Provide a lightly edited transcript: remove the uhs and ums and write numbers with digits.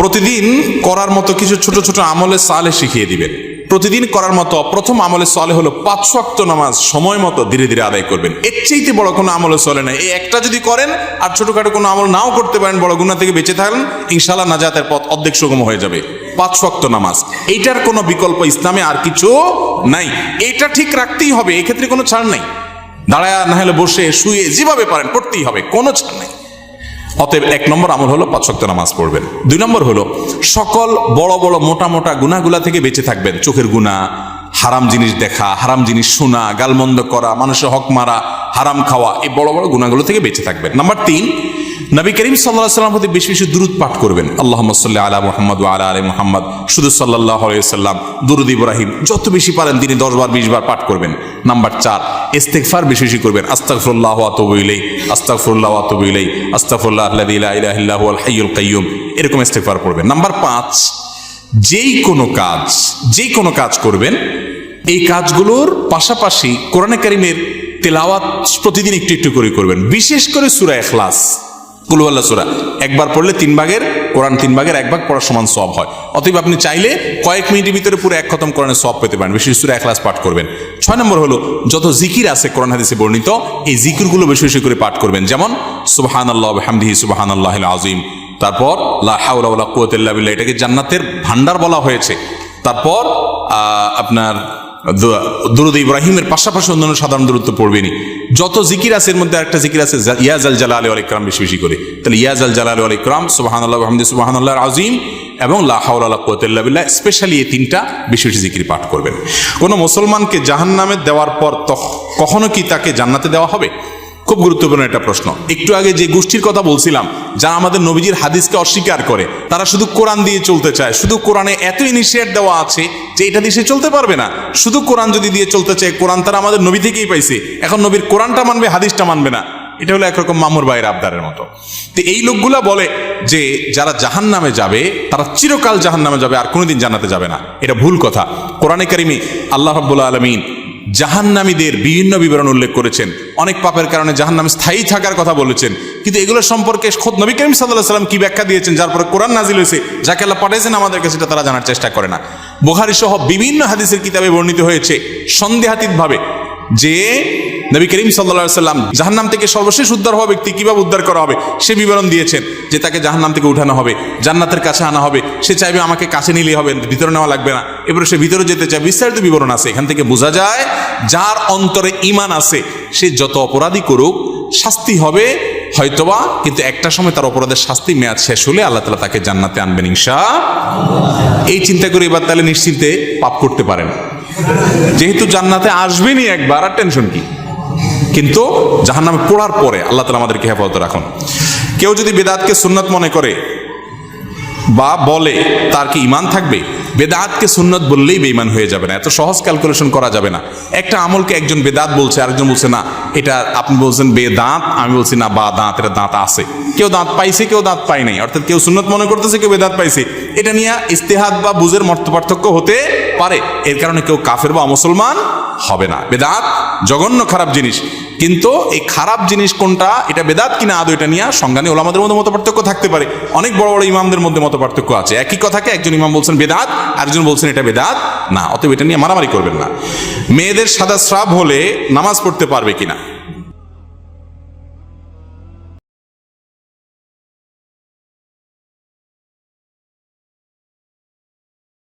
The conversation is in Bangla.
প্রতিদিন করার মতো কিছু ছোট ছোট আমলে সালে শিখিয়ে দিবেন। প্রতিদিন করার মতো প্রথম আমলে সালে হলো 5 ওয়াক্ত নামাজ সময় মতো ধীরে ধীরে আদায় করবেন। এর চাইতে বড় কোনো আমলে চলে না। এই একটা যদি করেন আর ছোটখাটো কোনো আমল নাও করতে পারেন, বড় গুনাহ থেকে বেঁচে থাকেন, ইনশাআল্লাহ নাজাতের পথ অর্ধেক সুগম হয়ে যাবে। 5 ওয়াক্ত নামাজ, এইটার কোনো বিকল্প ইসলামে আর কিছু নাই। এইটা ঠিক রাখতেই হবে, এই ক্ষেত্রে কোনো ছাড় নাই। দাঁড়ায় না হলে বসে শুয়ে যেভাবে পারেন পড়তেই হবে, কোনো ছাড় নাই। অতএব 1 নম্বর আমল হলো 5 ওয়াক্ত নামাজ পড়বেন। 2 নম্বর হলো সকল বড় বড় মোটা মোটা গুনাহগুলা থেকে বেঁচে থাকবেন। চোখের গুনাহ, হারাম জিনিস দেখা, হারাম জিনিস শোনা, গালমন্দ করা, মানুষের হক মারা, হারাম খাওয়া, এই বড় বড় গুনাহগুলো থেকে বেঁচে থাকবেন। নাম্বার 3, নবী করিম সাল্লাল্লাহু আলাইহি ওয়াসাল্লাম প্রতি বেশি বেশি দুরূদ পাঠ করবেন। আল্লাহুম্মা সাল্লি আলা মুহাম্মাদ ওয়া আলা আলি মুহাম্মাদ, শুধু সাল্লাল্লাহু আলাইহি ওয়াসাল্লাম, দুরূদ ইব্রাহিম যত বেশি পারেন দিনে 10 বার 20 বার পাঠ করবেন। নাম্বার 4, ইস্তিগফার বেশি বেশি করবেন। আস্তাগফিরুল্লাহ ওয়া আতুবু ইলাইহি, আস্তাগফিরুল্লাহ ওয়া আতুবু ইলাইহি, আস্তাগফিরুল্লাহ আল্লাযী লা ইলাহা ইল্লা হুয়াল হাইয়ুল কাইয়্যুম, এরকম ইস্তিগফার করবেন। নাম্বার 5, যেই কোনো কাজ করবেন, এই কাজগুলোর পাশাপাশি কোরআনে কারীমের তেলাওয়াত প্রতিদিন একটু একটু করে করবেন। বিশেষ করে সূরা ইখলাস, কুল হুয়াল্লাহ সূরা একবার পড়লে 3 ভাগের কোরআন 3 ভাগের 1 ভাগ পড়ার সমান সওয়াব হয়। অতএব আপনি চাইলে কয়েক মিনিটের ভিতরে পুরো 1 খতম কোরআনের সওয়াব পেতে পারেন। বিশেষ সূরা ইখলাস পাঠ করবেন। 6 নম্বর হলো যত জিকির আছে কোরআন হাদিসে বর্ণিত, এই জিকিরগুলো বেশি বেশি করে পাঠ করবেন। যেমন সুবহানাল্লাহ ওয়া বিহামদিহি সুবহানাল্লাহিল আযীম, তারপর লা হাওলা ওয়ালা কুওয়াতা ইল্লা বিল্লাহ, এটাকে জান্নাতের ভান্ডার বলা হয়েছে। তারপর আপনার দুরূদ ইব্রাহিমের পাশাপাশি অন্যান্য সাধারণ দুরূদ তো পড়বেনই। যত জিকির আছে এর মধ্যে একটা জিকির আছে ইয়া জাল জালালি ওয়াল ইকরাম, বেশি বেশি করে। তাহলে ইয়া জাল জালালি ওয়াল ইকরাম, সুবহানাল্লাহ ওয়া বিহামদিহি সুবহানাল্লাহিল আযীম এবং লা হাওলা ওয়ালা কুওয়াতা ইল্লা বিল্লাহ, স্পেশালি এই 3টা বেশি বেশি জিকির পাঠ করবেন। কোনো মুসলমানকে জাহান্নামে দেওয়ার পর কখনো কি তাকে জান্নাতে দেওয়া হবে? খুব গুরুত্বপূর্ণ একটা প্রশ্ন। একটু আগে যে গোষ্ঠীর কথা বলছিলাম, যারা আমাদের নবীজির হাদিসকে অস্বীকার করে, তারা শুধু কোরআন দিয়ে চলতে চায়। শুধু কোরআনে এত ইনিশিয়েট দেওয়া আছে যে এটা দিয়ে সে চলতে পারবে না। শুধু কোরআন যদি দিয়ে চলতে চায়, কোরআন তারা আমাদের নবী থেকেই পাইছে, এখন নবীর কোরআনটা মানবে, হাদিসটা মানবে না। এটা হলো একরকম মামুর ভাইয়ের আবদারের মতো। তো এই লোকগুলা বলে যে যারা জাহান্নামে যাবে তারা চিরকাল জাহান্নামে যাবে, আর কোনোদিন জান্নাতে যাবে না। এটা ভুল কথা। কোরআনে কারিমে আল্লাহ রাব্বুল আলামিন জাহান্নামীদের বিভিন্ন বিবরণ উল্লেখ করেছেন। অনেক পাপের কারণে জাহান্নামে স্থায়ী থাকার কথা বলেছেন, কিন্তু এগুলো সম্পর্কে খোদ নবী করিম সাল্লাল্লাহু আলাইহি ওয়াসাল্লাম কি ব্যাখ্যা দিয়েছেন, যার পরে কোরআন নাজিল হয়েছে, যাকে আল্লাহ পাঠিয়েছেন আমাদের কাছে, সেটা তারা জানার চেষ্টা করে না। বুখারী সহ বিভিন্ন হাদিসের কিতাবে বর্ণিত হয়েছে সন্দেহাতীতভাবে যে নবী করিম সাল্লাল্লাহু আলাইহি ওয়াসাল্লাম জাহান্নাম থেকে সর্বশেষ উদ্ধার হওয়া ব্যক্তি কিভাবে উদ্ধার করা হবে সে বিবরণ দিয়েছেন। যে তাকে জাহান্নাম থেকে উঠানো হবে, জান্নাতের কাছে আনা হবে, সে চাইবে আমাকে কাছে নিলেই হবে, ভিতরে নেওয়া লাগবে না, এবারে সে ভিতরে যেতে চায়, বিস্তারিত বিবরণ আছে। এখান থেকে বোঝা যায় যার অন্তরে ঈমান আছে সে যত অপরাধী করুক শাস্তি হবে হয়তোবা, কিন্তু একটা সময় তার অপরাধের শাস্তি মেয়াদ শেষ হলে আল্লাহ তাআলা তাকে জান্নাতে আনবেন ইনশাআল্লাহ। এই চিন্তা করে এবার তাহলে নিশ্চিন্তে পাপ করতে পারেন, যেহেতু জান্নাতে আসবেনই একবার, আর টেনশন কি। কিন্তু জাহান্নামে পড়ার পরে আল্লাহ তাআলা আমাদেরকে হেফাজত রাখুন। কেউ যদি বেদাতকে সুন্নত মনে করে বা বলে, তার কি ঈমান থাকবে? বেদাতকে সুন্নত বললেই বেঈমান হয়ে যাবে না, এত সহজ ক্যালকুলেশন করা যাবে না। একটা আমলকে একজন বেদাত বলছে, আরেকজন বলছে না এটা, আপনি বলছেন বেদাত, আমি বলছি না বা দাঁত, এটা দাঁত আছে। কেউ দাঁত পাইছে, কেউ দাঁত পায় নাই, অর্থাৎ কেউ সুন্নত মনে করতেছে, কেউ বেদাত পাইছে। এটা নিয়ে ইজতিহাদ বা বুঝের মত পার্থক্য হতে পারে, এর কারণে কেউ কাফের বা মুসলমান হবে না। বেদাত জঘন্য খারাপ জিনিস, কিন্তু এই খারাপ জিনিস কোনটা, এটা বেদাত কিনা আদৌ, এটা নিয়ে সংজ্ঞা নিয়ে ওলামাদের মধ্যে মত পার্থক্য থাকতে পারে। অনেক বড় বড় ইমামদের মধ্যে মত পার্থক্য আছে। একই কথাকে একজন ইমাম বলছেন বেদাত, আরেকজন বলছেন এটা বেদাত না। অতএব এটা নিয়ে মারামারি করবেন না। মেয়েদের সাদা স্রাব হলে নামাজ পড়তে পারবে কিনা?